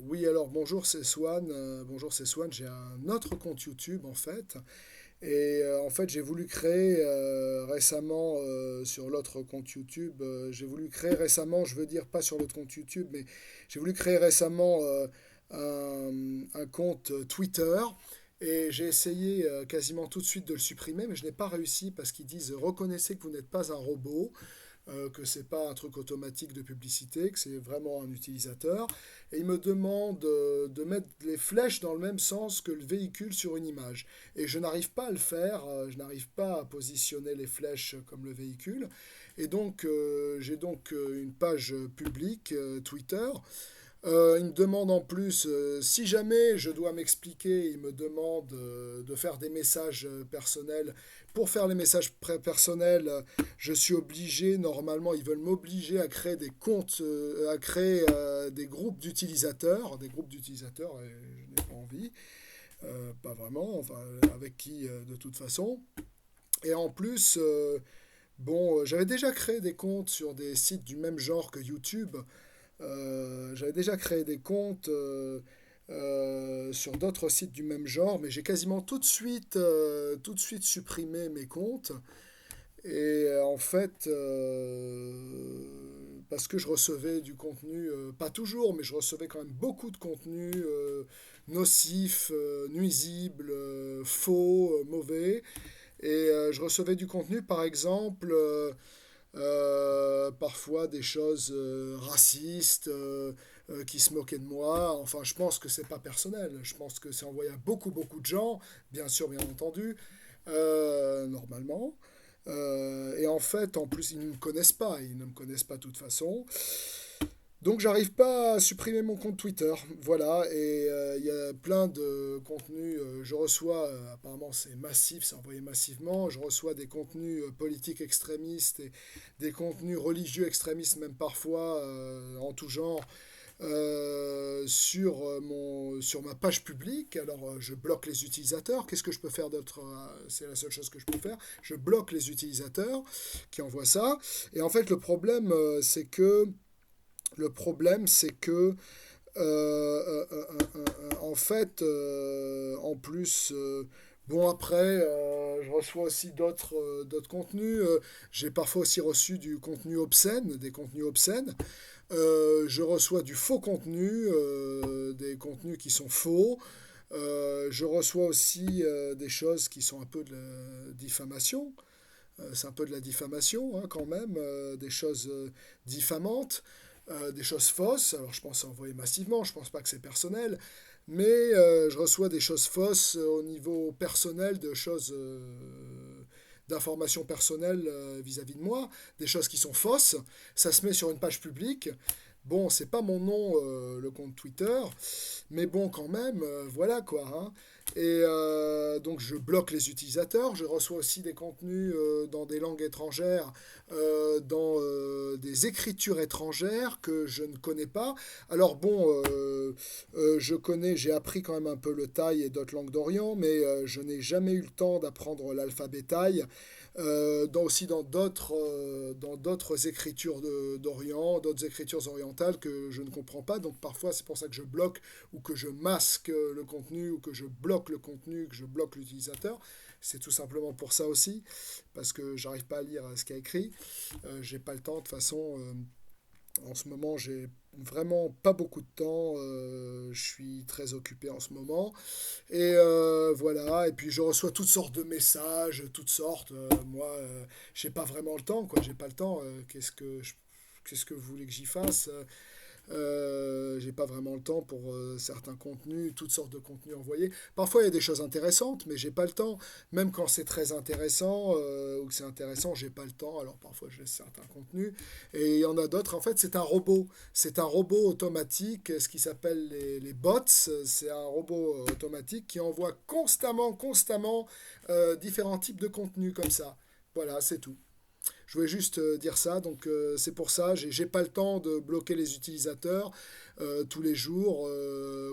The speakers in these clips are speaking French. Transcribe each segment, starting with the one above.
Oui, alors bonjour, c'est Swan. Bonjour, c'est Swan. J'ai un autre compte YouTube en fait. En fait, j'ai voulu créer récemment sur l'autre compte YouTube. J'ai voulu créer récemment, je veux dire pas sur l'autre compte YouTube, mais j'ai voulu créer récemment un compte Twitter. Et j'ai essayé quasiment tout de suite de le supprimer, mais je n'ai pas réussi parce qu'ils disent reconnaissez que vous n'êtes pas un robot, que c'est pas un truc automatique de publicité, que c'est vraiment un utilisateur. Et il me demande de mettre les flèches dans le même sens que le véhicule sur une image. Et je n'arrive pas à le faire, je n'arrive pas à positionner les flèches comme le véhicule. Et donc j'ai donc une page publique Twitter. Il me demande en plus, si jamais je dois m'expliquer, il me demande de faire des messages personnels. Pour faire les messages personnels, je suis obligé, normalement, ils veulent m'obliger à créer des comptes, à créer des groupes d'utilisateurs. Des groupes d'utilisateurs, et je n'ai pas envie, pas vraiment, enfin, avec qui de toute façon. Et en plus, j'avais déjà créé des comptes sur des sites du même genre que YouTube. J'avais déjà créé des comptes sur d'autres sites du même genre, mais j'ai quasiment tout de suite supprimé mes comptes. En fait, parce que je recevais du contenu, pas toujours, mais je recevais quand même beaucoup de contenu nocif, nuisible, faux, mauvais. Je recevais du contenu, par exemple, parfois des choses racistes, qui se moquaient de moi. Enfin, je pense que c'est pas personnel. Je pense que c'est envoyé à beaucoup, beaucoup de gens, bien sûr, bien entendu, normalement. Et en fait, en plus, ils ne me connaissent pas. Ils ne me connaissent pas de toute façon. Donc, j'arrive pas à supprimer mon compte Twitter. Voilà. Il y a plein de contenus. Je reçois, apparemment, c'est massif, c'est envoyé massivement. Je reçois des contenus politiques extrémistes et des contenus religieux extrémistes, même parfois, en tout genre, sur ma page publique. Alors, je bloque les utilisateurs. Qu'est-ce que je peux faire d'autre? C'est la seule chose que je peux faire. Je bloque les utilisateurs qui envoient ça. Et en fait, le problème, c'est que en fait, en plus, bon après, je reçois aussi d'autres contenus. J'ai parfois aussi reçu du contenu obscène, des contenus obscènes. Je reçois du faux contenu, des contenus qui sont faux. Je reçois aussi des choses qui sont un peu de la diffamation. C'est un peu de la diffamation hein, quand même, des choses diffamantes, des choses fausses. Alors je pense envoyer massivement, je pense pas que c'est personnel, mais je reçois des choses fausses au niveau personnel, de choses d'informations personnelles vis-à-vis de moi, des choses qui sont fausses. Ça se met sur une page publique. Bon, c'est pas mon nom, le compte Twitter, mais bon, quand même, voilà quoi. Hein. Donc je bloque les utilisateurs. Je reçois aussi des contenus dans des langues étrangères, dans des écritures étrangères que je ne connais pas. Alors bon, j'ai appris quand même un peu le thaï et d'autres langues d'Orient, mais je n'ai jamais eu le temps d'apprendre l'alphabet thaï. Aussi dans d'autres écritures d'Orient, d'autres écritures orientales que je ne comprends pas. Donc parfois c'est pour ça que je bloque ou que je masque le contenu ou que je bloque le contenu, que je bloque l'utilisateur. C'est tout simplement pour ça aussi, parce que j'arrive pas à lire ce qu'il y a écrit. J'ai pas le temps de toute façon. En ce moment, j'ai vraiment pas beaucoup de temps. Je suis très occupé en ce moment. Voilà. Et puis je reçois toutes sortes de messages, toutes sortes. Moi, j'ai pas vraiment le temps, quoi. J'ai pas le temps. Qu'est-ce que vous voulez que j'y fasse? J'ai pas vraiment le temps pour certains contenus, toutes sortes de contenus envoyés. Parfois il y a des choses intéressantes, mais j'ai pas le temps. Même quand c'est très intéressant ou que c'est intéressant, j'ai pas le temps. Alors parfois je laisse certains contenus. Et il y en a d'autres. En fait, c'est un robot. C'est un robot automatique, ce qui s'appelle les bots. C'est un robot automatique qui envoie constamment différents types de contenus comme ça. Voilà, c'est tout. Je voulais juste dire ça, donc c'est pour ça, j'ai pas le temps de bloquer les utilisateurs tous les jours,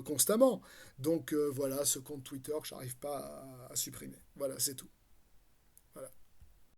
constamment. Donc voilà, ce compte Twitter que j'arrive pas à supprimer. Voilà, c'est tout.